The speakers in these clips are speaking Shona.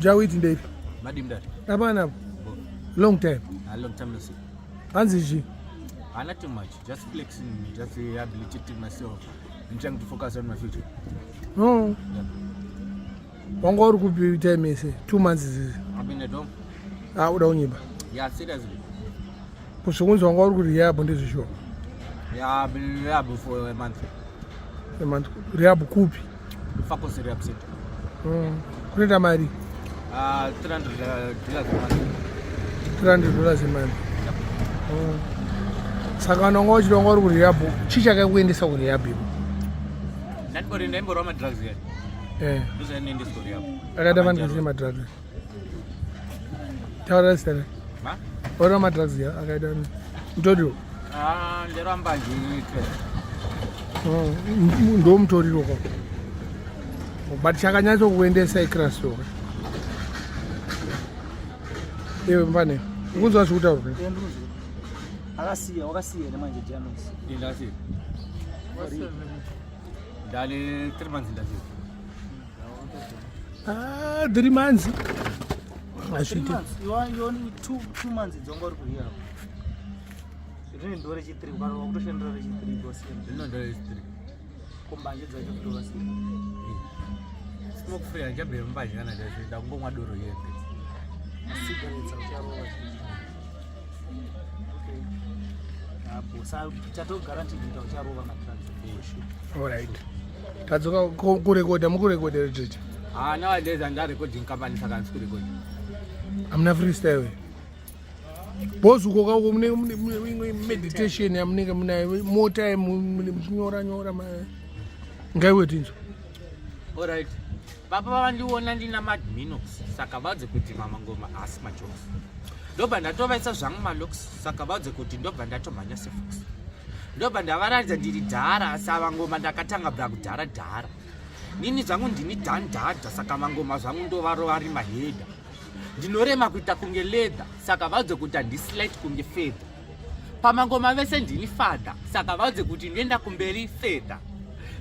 Jawit Dave. Madim that. Abana. Long time. A long time no see. Anziji. Not too much. Just flexing, just rehabilitating myself and trying to focus on my future. Oh. Yeah. One go could be tell me say 2 months. I've been at home. Ah, udaonyiba. Yeah, seriously. Kusekunza one go could rehab ndizisho. Yeah, I've been in rehab for a month. A month. Rehab kupi. Focus rehab center. Kunenda mari. $300 a month. $300 a month. Saka nongo chilongo uri rehab. Chicha kakuendesa ku rehab. Nobody remember my drugs yet. Those are in this rehab. Akada man kasema drugs. Tawara stara. Ma? Ora ma drugs ya akada. Ndodo. Ndero mbanji ndo mutoriro ko. But chakanyatso kuendesa iclass to. Ewe mbane. Ukunzwa zvikuta uri. Akasiya manje James. Indasi. Dali 3 months indasi. 3 months. 3 months. You only 2 months dzongo uri kuya. Zvino ndore chi3 ukaro kutoshandira chi3 dosiyana. Zvino ndore chi3. Kumbanje dzacho kutosiyana. Smoke free anjabe mbanje kana dzacho ndangomwa doro yende. Cigarettes ucharova. Okay. Hapo sasa chato guarantee ndio ucharova matraks. All right. Tadzoka kurekoda mukurekoda rejeje. Nowadays I'm not recording company saka ndikurekoda. Amna freestyle. Boss uko ka mune meditation amnike muna more time munyora ma ngaiwe tinzo. All right. Baba vandiona ndina madminox saka vadze kuti mama ngoma asma jokes. Ndobva ndatovaisa zvangu malocks saka vadze kuti ndobva ndatomhanya sefox. Ndobva ndavaratidza ndiri dhara asi ava ngoma ndakatanga bva kudhara dhara. Nini zvangu ndini dhandadha saka mangoma zvangu ndovarova ari mahedha. Ndinorema kuita kunge leather saka vadze kuti handislight kunge feather. Pamangoma vese ndini fadha saka vadze kuti ndoenda kumberi feather.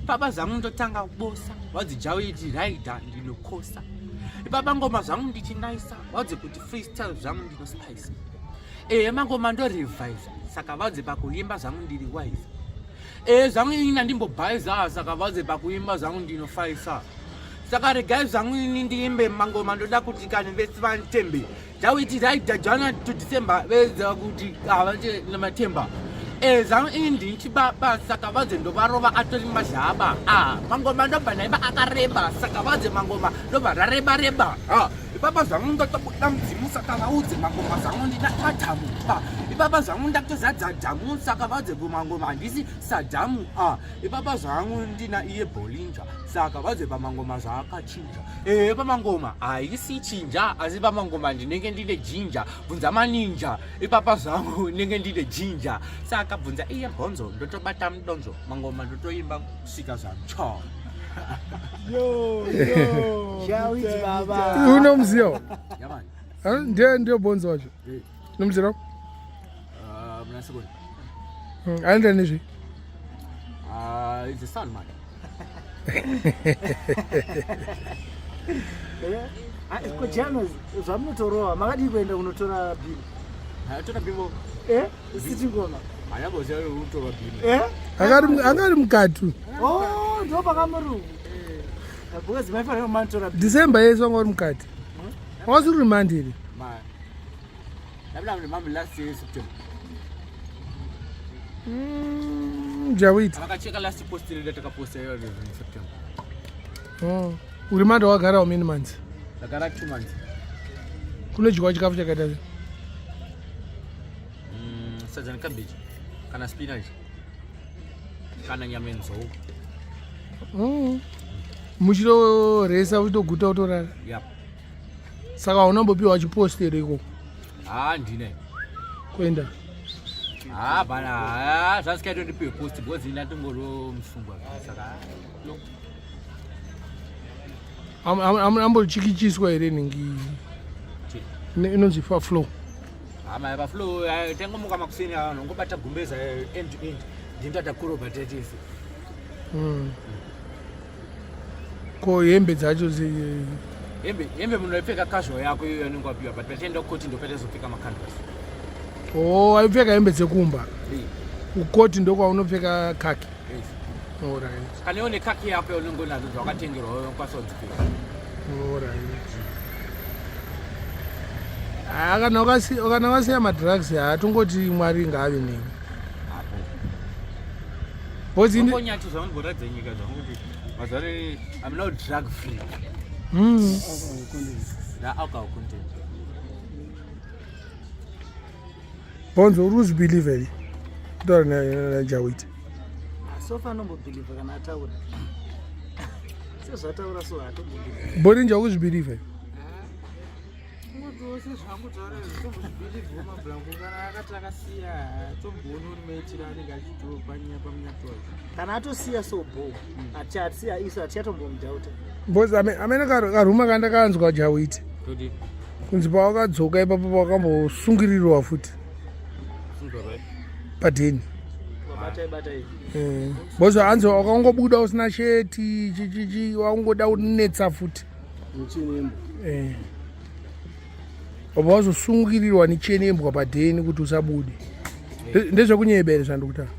Papa zvangu ndotanga kubosa vadze Jawiti rider ndinokosa. Ipapa ngoma zvangu ndichinaisa vadze kuti freestyle zvangu ndinospice. Mangoma ndo revise saka vadze pakuimba zvangu ndiri wise. Zvangu ina ndimbobhaiza saka vadze pakuimba zvangu ndinofaisa. Saka regai zvangu ini ndiimbe mangoma ndoda kuti kana vese vantembe. Jawiti rider January to December veza kuti avanje namatemba. Zvangu ini ndichibaba saka vadze ndovarova atori mazhaba. Mangoma ndobva naimba akareba saka vadze mangoma ndobva rareba. Ipapa zvangu ndotobuda mudzimu saka vaudze mangoma zvangu ndina madhamu. Ipapa zvangu ndatozadza dhamu saka vadze kumangoma handisi sadhamu. Ipapa zvangu ndina iye Bollinger saka vadze pamangoma zvaakachinja. Pamangoma haisi chinja asi pamangoma ndinenge ndine jinja bvunza maninja. Ipapa zvangu ndinenge ndine jinja saka bvunza iye bhonzo ndotobata mudonzo mangoma ndotoimba kusvika zvacho. Yo. Jawiti baba. Unomziyo? Yamani. Ndio bonzo wacho. Nomziro? Mna sekoni. Anda nizvi? It's the sun man. Ko James zvamutorowa makadi kuenda kunotora bhili. Tora bhilo. Siti ngoma. Ayaboza utora bhilo. Akari mukatu. Ndo pakamuru. Because my friend man tora bhili. December yeso ngori mukati. Wasuri mandiri. Ma. Labda mama last year September. Jawiti. Akacheka last post ile takaposta hiyo in September. Uri manda wagara how many months? Ndagara 2 months. Kunodyiwa chikafu chakaita sei? Sadza necabbage kana spinach kana nyama yenzou. Muchiresa uchitoguta utorara. Yep. Saka unambopiwa chipost here iko. Ndine. Kwenda. Bana zvasikaita ndipiwe post because ina tongoro musungwa saka ambochikichiswa here ningi inonzi flow. Paflow tangomuka makuseni ngobata gumbeza end to end ndinotata kuroba tetesi. Ko hembe dzacho hembe munoipfeka casual yako iyo yanenge wapiwa but patienda kukoti ndo patazopfeka macanvas. Waipfeka hembe dzekumba kukoti ndokwaunopfeka kaki. Alright. Kana une kaki yako yaunenge nadzo dzawakatengerwa unokwanisa kudzipfeka. Alright. Kana wasiya madrugs hatongoti Mwari ngaave nemi. Nyati zvamunoratidza nyika zvamukuti mazare I'm not drug free. Alcohol content. Bonzo uri kuzvibhilivha here kutaura najawiti? Sofa anombobhilivha kana ataura sezvataura so hatombobhilivha. Borinja uri kuzvibhilivha here? Kana atosiya sobho achasiya iso hatichatombomudhauta. Bozi amene karuma kandakanzwa jawiti kunzi pawakadzoka ipapo pawakambosungirirwa futi padheni. Bozi hanzi wakangobuda usina sheti chichichi wakungoda kunetsa futi. Wabva wazosungirirwa nechenembwa padheni kuti usabude. Ndezvekunyebere zvandikutaura.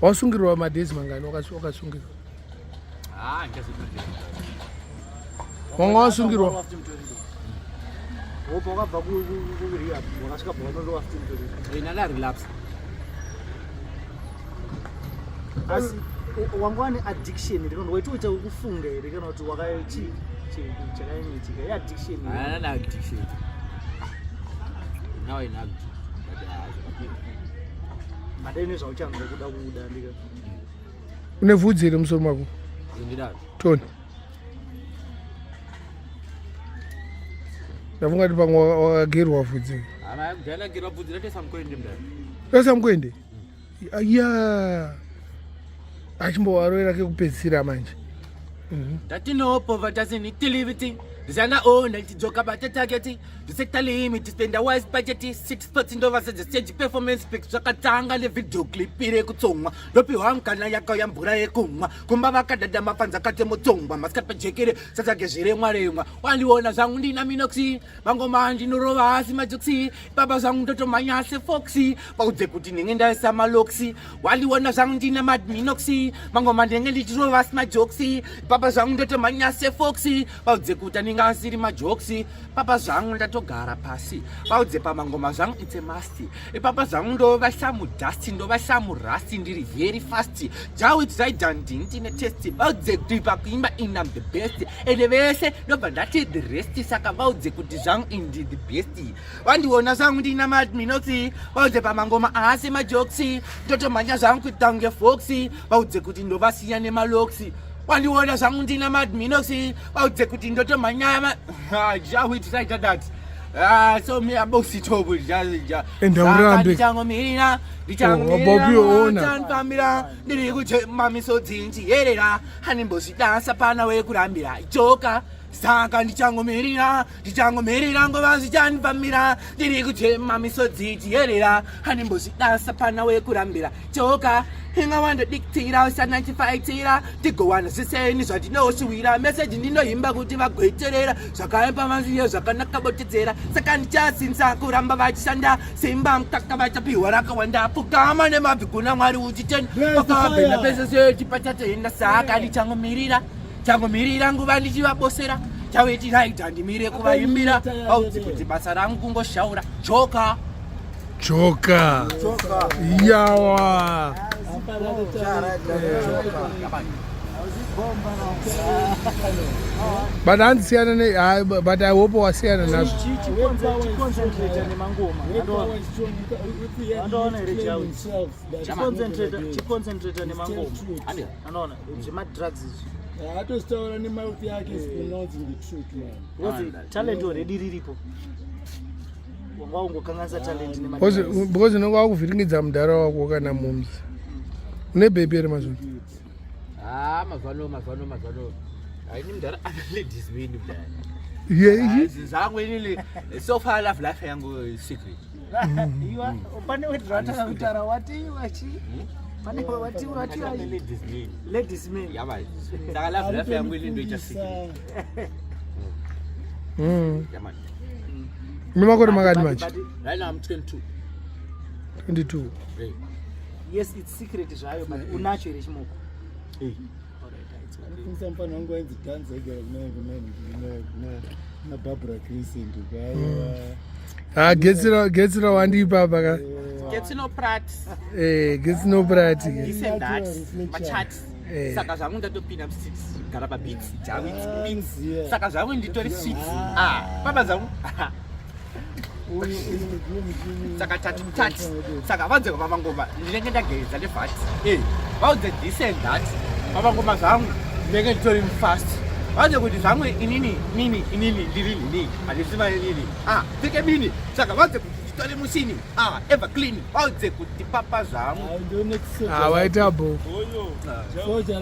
Wasungirirwa madhezi mangani wakasungirirwa? Wanga wasungirwa? Wakabva kurehab wakasvika pawanondowa 15 relapse. Asi wanga wane addiction here kana waitoita kufunga here kana kuti wakaichi chakaitika yeaddiction here? Addiction. Now in addiction. Madai zvauchanga kuda kuda ndika. Une vhudzi here musoro mako? Ndidaro. Toni. Ndafunga kuti pamwe wakagerwa vhudzi. Ndakagerwa vhudzi ratesamkwende mudaro. Ratesamkwende? Aya. Achimbowaroera kekupedzisira manje. Tatinopo doesn't need to leave it. Designer own and joke about the target. The sector limit to spend a wise budget 6% over the stage performance pics. Zakatanga the video clip ire kutsonga. Lopi wankana yako yambura yekumwa. Kumbabaka dadama fanza kate motsonga. Maskapa jekere sasa gezire mwaremwa. Waliona zangu ndina minoxi. Bango manji nurova asi majoksi. Baba zangu toto manyase foxy. Pauze kuti ningenda sama loxi. Waliona zangu ndina mad minoxi. Bango mandenge lichirova asi majoksi. Baba zangu toto manyase foxy. Pauze kuti ngasiri majoksi. Papa zvangu ndatogara pasi vaudze pamangoma zvangu it's a must. Papa zvangu ndovasa mudhasti ndovasa murasti ndiri very fast. Jawit zaidhandini tine testi vaudze kuti pakuimba inam the best ende vese ndobva ndati the rest. Saka vaudze kuti zvangu indi the best. Vandiona zvangu ndina madminoxi vaudze pamangoma aasi majoksi ndotomhanya zvangu kuita kunge foxi vaudze kuti ndovasiya nemaloxi. Wandiona zvangu ndina madminoxi vaudze kuti ndotomhanya jawit zaita that. So me abositobu ndichangomirira ndichangomirira ndiri kuchema misodzi nchiyerera handimbozvidansa pana wekurambira ichoka. Saka ndichangomirira ngova zvichandifambira ndiri kuchema misodzi nchiyerera handimbozvidansa pana wekurambira choka. Hinga wandodiktira usananchifaitira tigowana zviseni zvatinoshuwira meseji ndinoimba kuti vagweterera zvakaipa maziyo zvakanaka botedzera. Saka ndichazinza kuramba vachishanda simba mukaka vachapiwa rakawanda pfukama nemabvi kuna Mwari uchitenda vakavabhena pese sechi pachatenda. Saka ndichangomirira nguva ndichivabosera chawetiraita ndimire kuvaimbira vaudzi kuti basa rangu kungoshaura choka yawa. But handisiyana but I hope wasiyana nazvo. Chiconcentrate nemangoma andoona here Jawit chiconcentrate nemangoma anoona zvemadrugs izvi haatostaura nemauti yake is pronouncing the truth man. Talent already riripo wanga ungokanganisa talent because unenge wakuvhiringidza mudhara wako kana mumzi. Une bhebi here mazvino? Mazvano haini mudhara ana ladies mini mudhara. Zangu inili so far life yangu secret. Iwa pane wedrata kutara wati wachi pane wati ladies men. Yaba. Saka life yangu ili ndoita secret. Yamani. Mumakore makati manje? Right now I'm 22. 22. Hey. Yes, it's secret zvayo but unacho here chimoko. Hey. Samfana wangu wenzi dance egera kuna Barbara Crescent Gets no wandipa paka. Gets no prat. Gets no prat. This and that. Machat. Saka zvangu ndatopinda mu6 gara pa beats. Beats. Saka zvangu nditori sweet. Baba zvangu. Saka tatu. Saka vanze mama ngoma ndinenge ndageza lefat. Vauze this and that. Mama ngoma zvangu ndinenge nditori fast. Vanze kuti zvangu inini ndiri handisiva inini. Pike mini. Saka vanze kuti nditori mushini. Ever clean. Vauze kuti papa zvangu. Waita bo. Soja